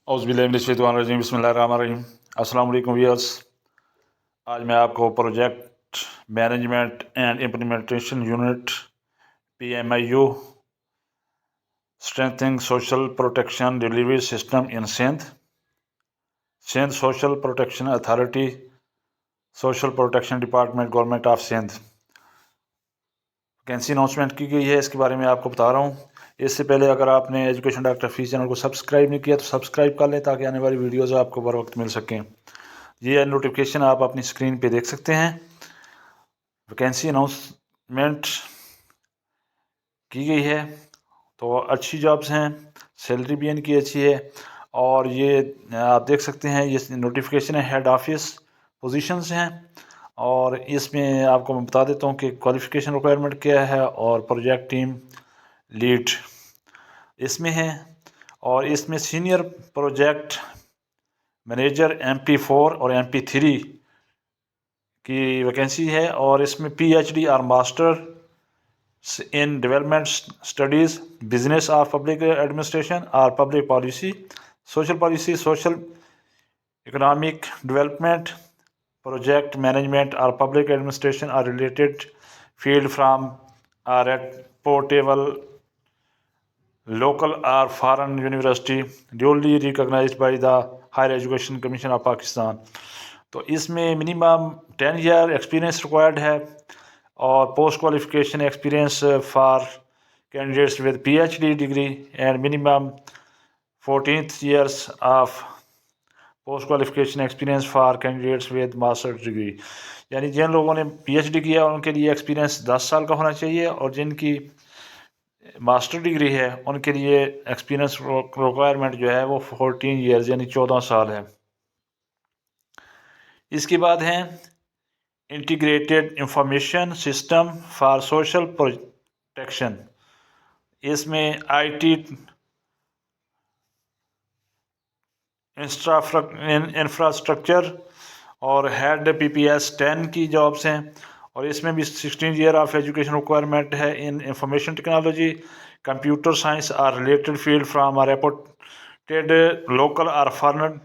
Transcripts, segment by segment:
औज़ुबिल्लाहि बिस्मिल्लाहिर्रहमानिर्रहीम। अस्सलाम वालेकुम व्यूअर्स। आज मैं आपको project management and implementation unit PMIU strengthening social protection delivery system in Sindh social protection authority, social protection department, government of Sindh vacancy announcement की गई है। इसके बारे में आपको बता रहा हूँ। इससे पहले अगर आपने एजुकेशन डॉक्टर फीस चैनल को सब्सक्राइब नहीं किया तो सब्सक्राइब कर लें ताकि आने वाली वीडियोज़ आपको बर वक्त मिल सकें। ये नोटिफिकेशन आप अपनी स्क्रीन पे देख सकते हैं। वैकेंसी अनाउंसमेंट की गई है तो अच्छी जॉब्स हैं, सैलरी भी इनकी अच्छी है। और ये आप देख सकते हैं, ये नोटिफिकेशन है हेड ऑफिस पोजीशंस हैं। और इसमें आपको मैं बता देता हूँ कि क्वालिफ़िकेशन रिक्वायरमेंट क्या है और प्रोजेक्ट टीम लीड इसमें है। और इसमें सीनियर प्रोजेक्ट मैनेजर MP4 और MP3 की वैकेंसी है। और इसमें PhD और master in development studies, business और पब्लिक एडमिनिस्ट्रेशन और public policy, social economic development, project management और public administration or related field from a reputable local or foreign university duly recognized by the Higher Education Commission of Pakistan। तो इसमें minimum 10 year experience required है और post qualification experience for candidates with PhD degree and minimum 14 years of post qualification experience for candidates with masters degree. यानी जिन लोगों ने PhD किया उनके लिए एक्सपीरियंस 10 साल का होना चाहिए और जिनकी मास्टर डिग्री है उनके लिए एक्सपीरियंस रिक्वायरमेंट जो है वो 14 ईयर्स यानी 14 साल है। इसके बाद हैं integrated information system for social protection. इसमें IT इंफ्रास्ट्रक्चर और हेड PPS 10 की जॉब्स हैं। और इसमें भी 16 ईयर ऑफ एजुकेशन रिक्वायरमेंट है in information technology, computer science और related field from reputed local और foreign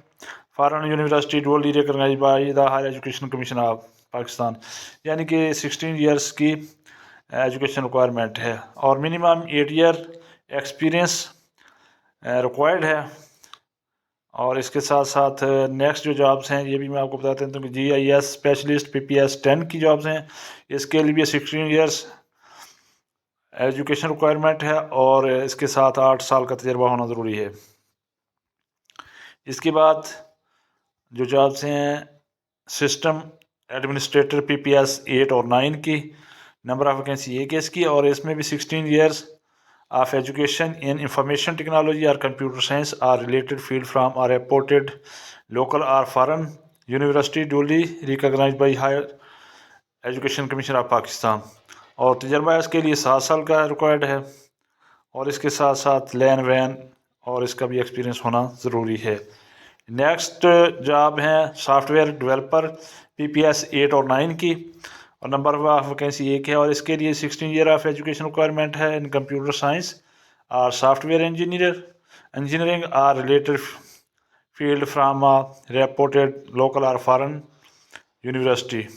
university duly recognised by the higher education commission of Pakistan. यानी कि 16 ईयर्स की एजुकेशन रिक्वायरमेंट है और मिनिमम 8 ईयर एक्सपीरियंस रिक्वायर्ड है। और इसके साथ साथ नेक्स्ट जो जॉब्स हैं ये भी मैं आपको बताते हैं तो GIS स्पेशलिस्ट PPS 10 की जॉब्स हैं। इसके लिए भी 16 ईयर्स एजुकेशन रिक्वायरमेंट है और इसके साथ 8 साल का तजर्बा होना ज़रूरी है। इसके बाद जो जॉब्स हैं सिस्टम एडमिनिस्ट्रेटर PPS 8 और 9 की, नंबर ऑफ वैकेंसी एक है इसकी। और इसमें भी 16 years of education in information technology or computer science or related field from a reputed local or foreign university duly recognized by Higher Education Commission of Pakistan। और तजर्बा इसके लिए 7 साल का रिक्वायर्ड है और इसके साथ साथ लैन वैन और इसका भी एक्सपीरियंस होना ज़रूरी है। नेक्स्ट जॉब है सॉफ्टवेयर डेवलपर PPS 8 और 9 की और नंबर ऑफ वैकेंसी एक है। और इसके लिए 16 ईयर ऑफ एजुकेशन रिक्वायरमेंट है इन कंप्यूटर साइंस और software engineering or related field from reputed local और foreign university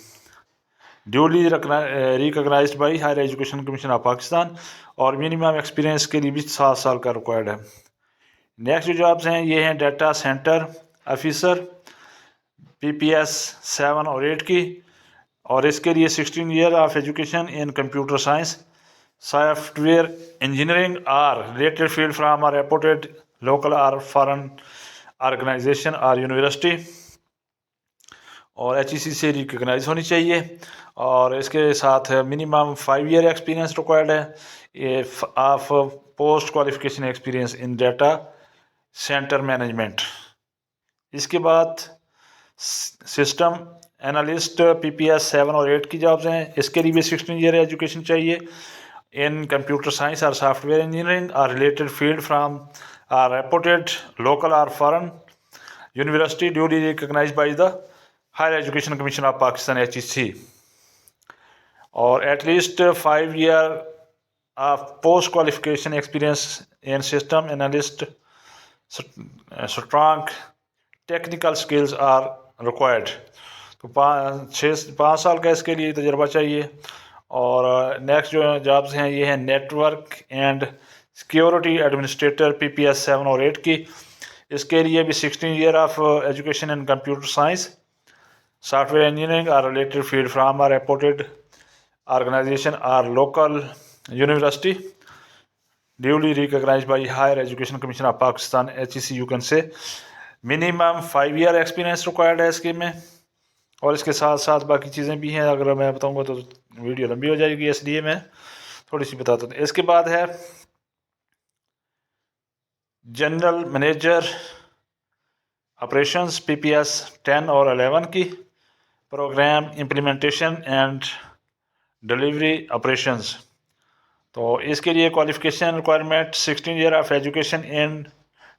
duly recognised by higher education commission of Pakistan. और मिनिमम एक्सपीरियंस के लिए भी 7 साल का रिक्वायर्ड है। नेक्स्ट जो जॉब्स हैं ये हैं डाटा सेंटर ऑफिसर PPS 7 और 8 की। और इसके लिए 16 year of education in computer science, software engineering or related field from a reputed local और फॉरेन ऑर्गेनाइजेशन और यूनिवर्सिटी और HEC से रिकॉग्नाइज होनी चाहिए। और इसके साथ मिनिमम 5 ईयर एक्सपीरियंस रिक्वायर्ड है of post qualification experience in data centre management. इसके बाद सिस्टम एनालिस्ट PPS 7 और 8 की जॉब्स हैं। इसके लिए भी 16 ईयर एजुकेशन चाहिए इन कंप्यूटर साइंस और सॉफ्टवेयर इंजीनियरिंग और related field from a reputed local और foreign university duly recognised by the higher education commission of Pakistan HEC। और at least 5 year of post qualification experience in system analyst strong technical skills are required. तो 5 साल का इसके लिए तजर्बा चाहिए। और नेक्स्ट जो जॉब्स हैं ये हैं network and security administrator PPS 7 और 8 की। इसके लिए भी 16 year of education in computer science software engineering or related field from a reputed organization or local university duly recognized by Higher Education Commission of Pakistan HEC you can say। Minimum 5 year experience required है इसके में। और इसके साथ साथ बाकी चीज़ें भी हैं, अगर मैं बताऊंगा तो वीडियो लंबी हो जाएगी, इसलिए मैं थोड़ी सी बताता हूँ। इसके बाद है जनरल मैनेजर ऑपरेशंस PPS 10 और 11 की, programme implementation and delivery operations. तो इसके लिए qualification requirement 16 year of education in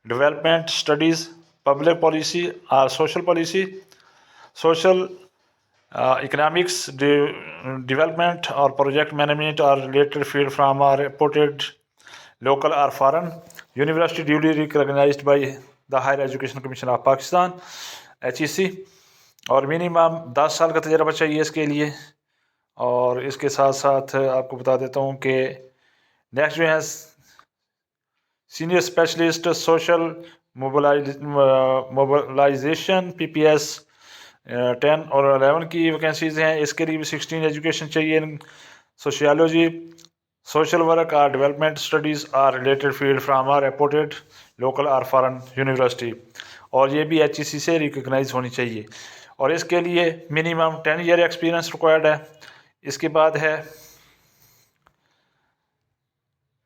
development studies public policy और social policy social economics development और प्रोजेक्ट मैनेजमेंट और related field from a reported local और foreign university duly recognised by the higher education commission of Pakistan HEC। और minimum 10 साल का तजर्बा चाहिए इसके लिए। और इसके साथ साथ आपको बता देता हूँ कि नेक्स्ट जो है senior specialist social mobilisation PPS 10 और 11 की वैकेंसीज हैं। इसके लिए भी 16 एजुकेशन चाहिए इन सोशियोलॉजी सोशल वर्क और development studies or related field from a reported local और फॉरेन यूनिवर्सिटी। और ये भी HEC से रिकॉग्नाइज होनी चाहिए। और इसके लिए मिनिमम 10 ईयर एक्सपीरियंस रिक्वायर्ड है। इसके बाद है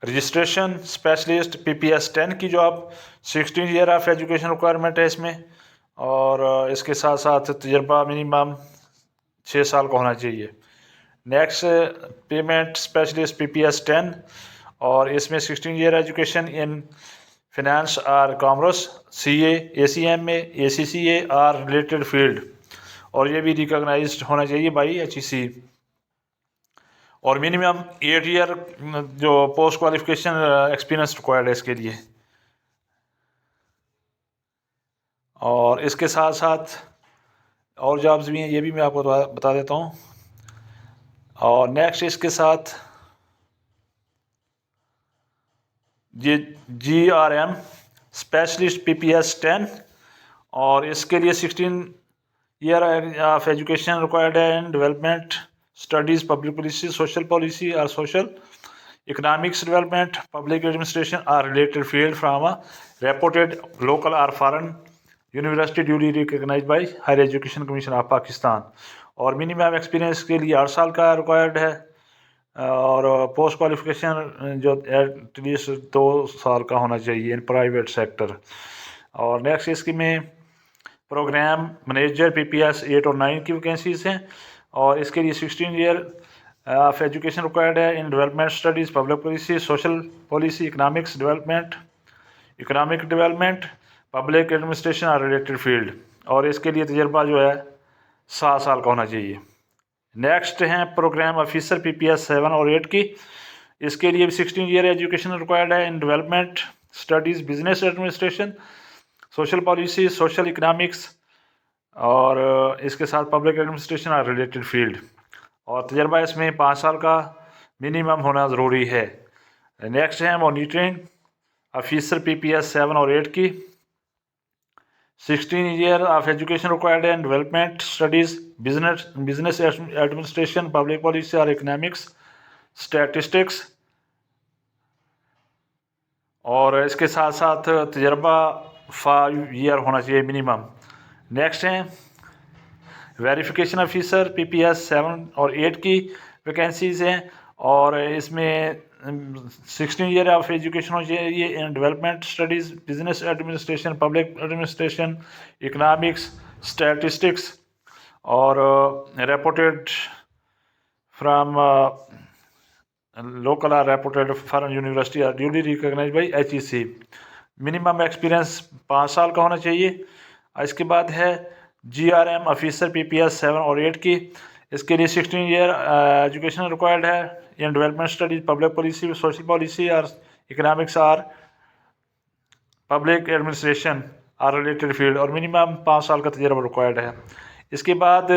रजिस्ट्रेशन स्पेशलिस्ट PPS 10 की job, 16 year of education requirement है इसमें। और इसके साथ साथ तजर्बा मिनिमम 6 साल का होना चाहिए। नेक्स्ट पेमेंट स्पेशलिस्ट PPS 10 और इसमें 16 ईयर एजुकेशन इन फिनेंस और कॉमर्स CA ACMA ACCA और रिलेटेड फील्ड। और ये भी रिकॉग्नाइज्ड होना चाहिए बाई HEC। और मिनिमम 8 ईयर जो पोस्ट क्वालिफिकेशन एक्सपीरियंस रिक्वायर्ड है इसके लिए। और इसके साथ साथ और जॉब्स भी हैं, ये भी मैं आपको बता देता हूँ। और नेक्स्ट इसके साथ ये GRM स्पेशलिस्ट PPS 10 और इसके लिए 16 ईयर ऑफ एजुकेशन रिक्वायर्ड है in development studies public policy social policy और social economics development public administration और related field from a reputed local और foreign university duly recognised by higher education commission of Pakistan. और minimum experience के लिए 8 साल का required है। और पोस्ट क्वालिफिकेशन जो एटलीस्ट 2 साल का होना चाहिए इन प्राइवेट सेक्टर। और नेक्स्ट इसकी में प्रोग्राम मैनेजर PPS 8 और 9 की वैकेंसीज हैं। और इसके लिए 16 ईयर ऑफ एजुकेशन रिक्वायर्ड है in development studies public policy social policy economics development economic development public administration और रिलेटेड फील्ड। और इसके लिए तजर्बा जो है 7 साल का होना चाहिए। नेक्स्ट हैं प्रोग्राम ऑफिसर PPS 7 और 8 की। इसके लिए भी 16 ईयर एजुकेशन रिक्वायर्ड है in development studies business administration social policy social economics और इसके साथ पब्लिक एडमिनिस्ट्रेशन और रिलेटेड फील्ड। और तजर्बा इसमें 5 साल का मिनिमम होना ज़रूरी है। नेक्स्ट है मॉनिटरिंग ऑफिसर PPS 7 और 8 की। 16 ईयर ऑफ एजुकेशन रिक्वायर्ड है in development studies business administration public policy और इकोनॉमिक्स स्टैटिस्टिक्स। और इसके साथ साथ तजर्बा 5 ईयर होना चाहिए मिनिमम। नेक्स्ट हैं वेरिफिकेशन ऑफिसर PPS 7 और 8 की वैकेंसीज़ हैं। और इसमें 16 ईयर ऑफ एजुकेशन हो चाहिए in development studies business administration public administration economics statistics और रेपुटेड फ्राम लोकल और reputed foreign university or duly recognised by HEC। Minimum experience 5 साल का होना चाहिए। इसके बाद है GRM ऑफिसर PPS 7 और 8 की। इसके लिए 16 ईयर एजुकेशन रिक्वायर्ड है in development studies public policy social policy और इकोनॉमिक्स और पब्लिक एडमिनिस्ट्रेशन और रिलेटेड फील्ड और मिनिमम 5 साल का तजर्बा रिक्वायर्ड है। इसके बाद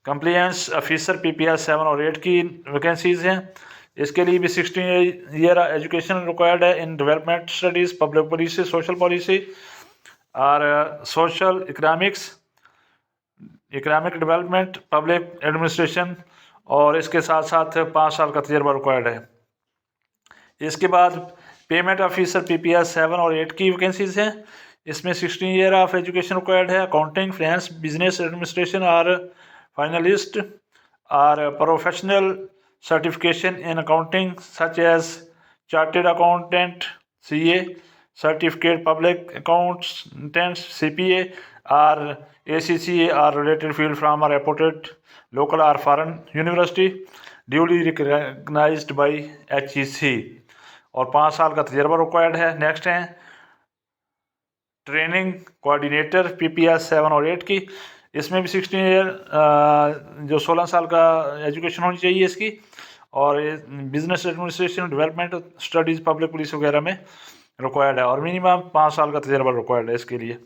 कंप्लायंस ऑफिसर PPS 7 और 8 की वैकेंसीज़ हैं। इसके लिए भी 16 ईयर एजुकेशन रिक्वायर्ड है in development studies, public policy, social policy और social economic development, public administration और इसके साथ साथ 5 साल का तजर्बा रिक्वायर्ड है। इसके बाद पेमेंट ऑफिसर PPS 7 और 8 की वैकेंसीज़ हैं। इसमें 16 ईयर ऑफ एजुकेशन रिक्वायर्ड है। अकाउंटिंग, फाइनेंस, बिजनेस एडमिनिस्ट्रेशन और फाइनलिस्ट और professional certification in accounting such as chartered accountant CA, certificate public accountants CPA or ACCA or related field from a reputed local or foreign university duly recognized by HEC और 5 साल का तजर्बा required है। Next है training coordinator PPS 7 और 8 की। इसमें भी 16 ईयर जो 16 साल का एजुकेशन होनी चाहिए इसकी और business administration, development studies, public police वगैरह में रिक्वायर्ड है और मिनिमम 5 साल का तजर्बा रिक्वायर्ड है इसके लिए।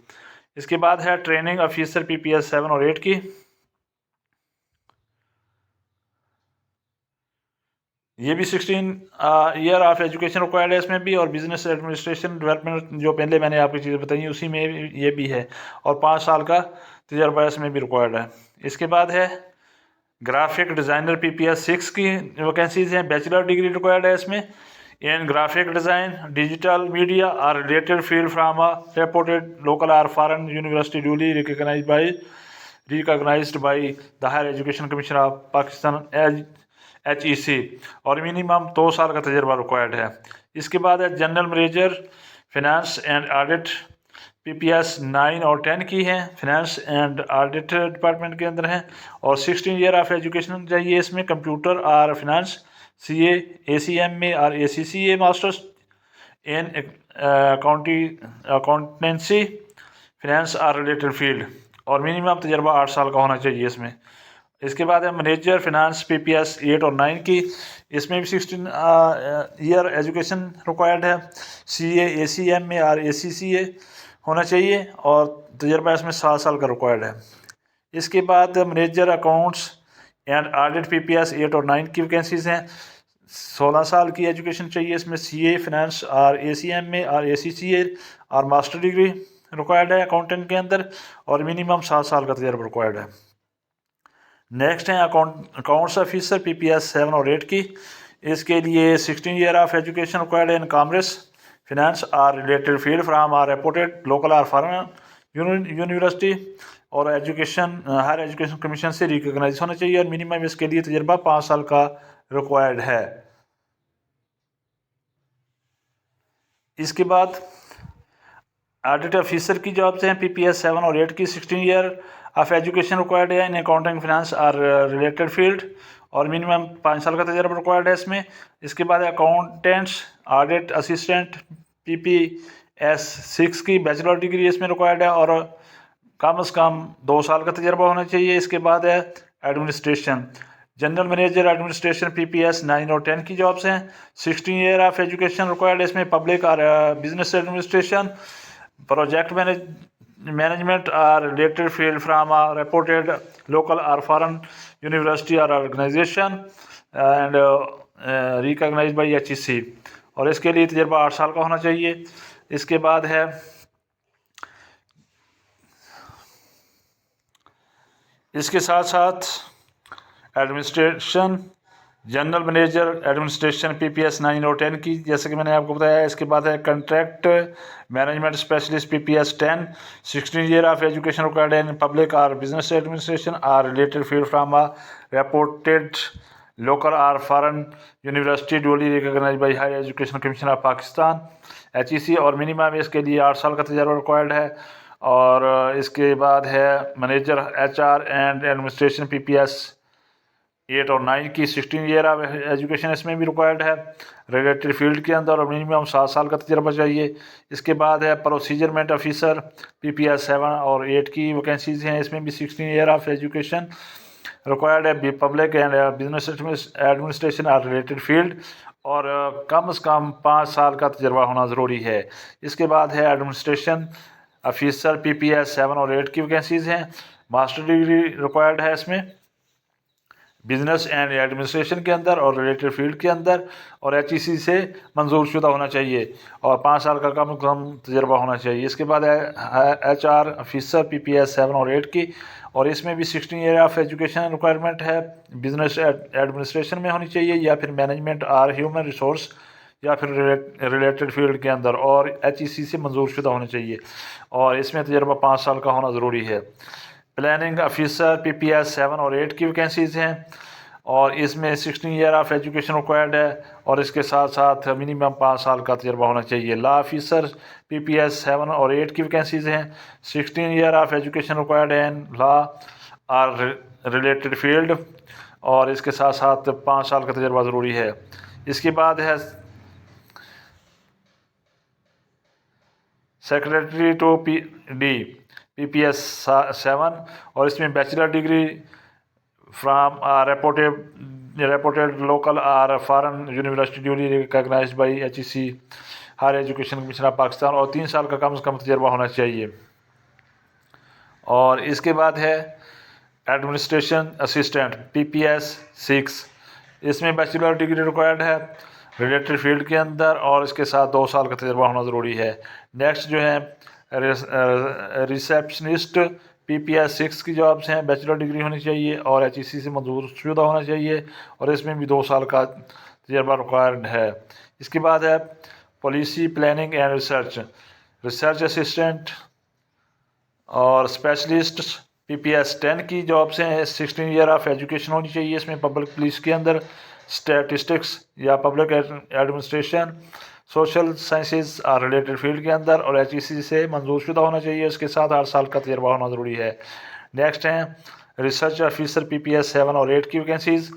इसके बाद है ट्रेनिंग ऑफिसर PPS 7 और 8 की। ये भी 16 ईयर ऑफ एजुकेशन रिक्वायर्ड है इसमें भी और बिजनेस एडमिनिस्ट्रेशन डेवलपमेंट जो पहले मैंने आपकी चीज़ें बताई उसी में ये भी है और 5 साल का तजर्बा इसमें भी रिक्वायर्ड है। इसके बाद है ग्राफिक डिज़ाइनर PPS 6 की वैकेंसीज़ हैं। बैचलर डिग्री रिक्वायर्ड है इसमें in graphic design, digital media और related field from a reputed local और foreign university duly recognised by the higher education commission of Pakistan HEC और मिनिमम 2 साल का तजर्बा रिक्वायर्ड है। इसके बाद है general manager finance and audit PPS 9 और 10 की हैं। फिनेंस एंड ऑडिट डिपार्टमेंट के अंदर हैं और 16 ईयर ऑफ एजुकेशन चाहिए इसमें। कंप्यूटर और फिनेंस CA, ACMA और ACCA masters in accountancy, finance और रिलेटेड फील्ड और मिनिमम तजर्बा 8 साल का होना चाहिए इसमें। इसके बाद है मैनेजर फिनेंस PPS 8 और 9 की। इसमें भी 16 ईयर एजुकेशन रिक्वायर्ड है। CA, ACMA और ACCA होना चाहिए और तजर्बा इसमें 7 साल का रिक्वायर्ड है। इसके बाद manager accounts and audit PPS 8 और 9 की वैकेंसीज़ हैं। 16 साल की एजुकेशन चाहिए इसमें। CA, फिनेंस और ACMA और ACCA और मास्टर डिग्री रिक्वायर्ड है अकाउंटेंट के अंदर और मिनिमम 7 साल का तजर्बा रिक्वायर्ड है। नेक्स्ट है अकाउंट्स ऑफिसर PPS 7 और 8 की। इसके लिए 16 ईयर ऑफ एजुकेशन रिक्वायर्ड है इन कॉमर्स, फिनेंस और related field from a reputed local और फॉरेन यूनिवर्सिटी और एजुकेशन हायर एजुकेशन कमीशन से रिकॉग्नाइज होना चाहिए और मिनिमम इसके लिए तजर्बा 5 साल का रिक्वायर्ड है। इसके बाद ऑडिट ऑफिसर की जॉब्स हैं PPS 7 और 8 की। 16 ईयर ऑफ एजुकेशन रिक्वायर्ड है इन अकाउंटिंग, फाइनेंस और रिलेटेड फील्ड और मिनिमम 5 साल का तजर्बा रिक्वायर्ड है इसमें। इसके बाद अकाउंटेंट्स ऑडिट असिस्टेंट PPS 6 की बैचलर डिग्री इसमें रिक्वायर्ड है और कम से कम 2 साल का तजर्बा होना चाहिए। इसके बाद है administration, general manager administration PPS 9 और 10 की जॉब्स हैं। 16 ईयर ऑफ एजुकेशन रिक्वायर्ड है इसमें। पब्लिक और बिजनेस एडमिनिस्ट्रेशन, प्रोजेक्ट मैनेजमेंट और related field from a reputed local और फॉरेन यूनिवर्सिटी और organisation and recognise by HEC और इसके लिए तजर्बा 8 साल का होना चाहिए। इसके बाद है इसके साथ साथ administration, general manager administration PPS 9 और 10 की, जैसे कि मैंने आपको बताया। इसके बाद है contract management specialist PPS 10। 16 year of education required in public और बिजनेस एडमिनिस्ट्रेशन और related field from a reputed local और foreign university duly recognised by higher education commission of Pakistan HEC और मिनिमम इसके लिए 8 साल का तजर्बा रिक्वायर्ड है। और इसके बाद है manager HR and administration PPS 8 और 9 की। 16 ईयर ऑफ एजुकेशन इसमें भी रिक्वायर्ड है रिलेटेड फील्ड के अंदर और मिनिमम 7 साल का तजर्बा चाहिए। इसके बाद है प्रोसीजरमेंट ऑफिसर PPS 7 और 8 की वैकेंसीज़ हैं। इसमें भी 16 ईयर ऑफ एजुकेशन रिक्वायर्ड है public and business administration or related field, और कम से कम 5 साल का तजर्बा होना ज़रूरी है। इसके बाद है एडमिनिस्ट्रेशन ऑफिसर PPS 7 और 8 की वैकेंसीज़ हैं। मास्टर डिग्री रिक्वायर्ड है इसमें बिजनेस एंड एडमिनिस्ट्रेशन के अंदर और रिलेटेड फील्ड के अंदर, और HEC से मंजूर शुदा होना चाहिए और 5 साल का कम से कम तजर्बा होना चाहिए। इसके बाद है HR ऑफिसर PPS 7 और 8 की, और इसमें भी 16 ईयर ऑफ एजुकेशन रिक्वायरमेंट है। बिजनेस एडमिनिस्ट्रेशन में होनी चाहिए या फिर मैनेजमेंट और ह्यूमन रिसोर्स या फिर रिलेटेड फील्ड के अंदर, और HEC से मंजूर शुदा होना चाहिए, और इसमें तजर्बा 5 साल का होना ज़रूरी है। प्लानिंग ऑफिसर PPS 7 और 8 की वैकेंसीज़ हैं, और इसमें 16 ईयर ऑफ एजुकेशन रिक्वायर्ड है, और इसके साथ साथ मिनिमम 5 साल का तजर्बा होना चाहिए। लॉ ऑफिसर PPS 7 और 8 की वैकेंसीज़ हैं। 16 ईयर ऑफ एजुकेशन रिक्वायर्ड है इन लॉ और रिलेटेड फील्ड, और इसके साथ साथ 5 साल का तजर्बा ज़रूरी है। इसके बाद है सेक्रेटरी टू PPS 7, और इसमें bachelor degree from reputed local or foreign university duly recognized by HEC higher education commission of Pakistan, और 3 साल का कम से कम तजर्बा होना चाहिए। और इसके बाद है एडमिनिस्ट्रेशन असिस्टेंट PPS 6, इसमें बैचलर डिग्री रिक्वायर्ड है रिलेटेड फील्ड के अंदर, और इसके साथ 2 साल का तजर्बा होना ज़रूरी है। नेक्स्ट जो है रिसेप्शनिस्ट PPS 6 की जॉब्स हैं, बैचलर डिग्री होनी चाहिए और HEC से मंजूर शुदा होना चाहिए, और इसमें भी 2 साल का तजर्बा रिक्वायर्ड है। इसके बाद है policy planning and research assistant और स्पेशलिस्ट PPS 10 की जॉब्स हैं। 16 ईयर ऑफ एजुकेशन होनी चाहिए इसमें पब्लिक पुलिस के अंदर, स्टैटिस्टिक्स या पब्लिक एडमिनिस्ट्रेशन, सोशल साइंसेज और रिलेटेड फील्ड के अंदर, और HEC से मंजूर शुदा होना चाहिए। इसके साथ 8 साल का तजर्बा होना ज़रूरी है। नेक्स्ट हैं रिसर्च ऑफिसर PPS 7 और 8 की वैकेंसीज़।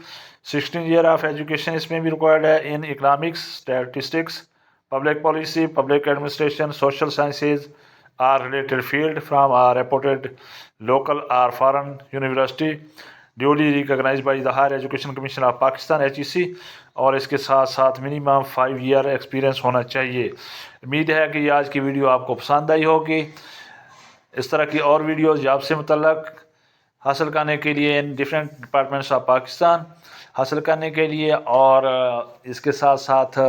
16 ईयर ऑफ एजुकेशन इसमें भी रिक्वायर्ड है in economics, statistics, public policy, public administration, social sciences और related field from a reputed local और foreign university duly recognised by the higher education commission of Pakistan HEC, और इसके साथ साथ minimum 5 year experience होना चाहिए। उम्मीद है कि आज की वीडियो आपको पसंद आई होगी। इस तरह की और वीडियोज़ जॉब से मुतल्लक हासिल करने के लिए in different departments of Pakistan हासिल करने के लिए, और इसके साथ साथ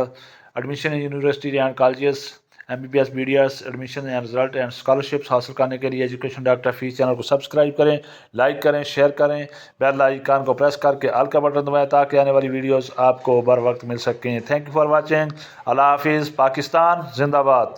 admission in university and colleges, MBBS BDS admission and result and scholarships हासिल करने के लिए एजुकेशन डॉक्टर फीस चैनल को सब्सक्राइब करें, लाइक करें, शेयर करें, बेल आइकन को प्रेस करके ऑल का बटन दबाएं ताकि आने वाली वीडियोस आपको बर वक्त मिल सकें। Thank you for watching. अल्लाह हाफिज़। पाकिस्तान जिंदाबाद।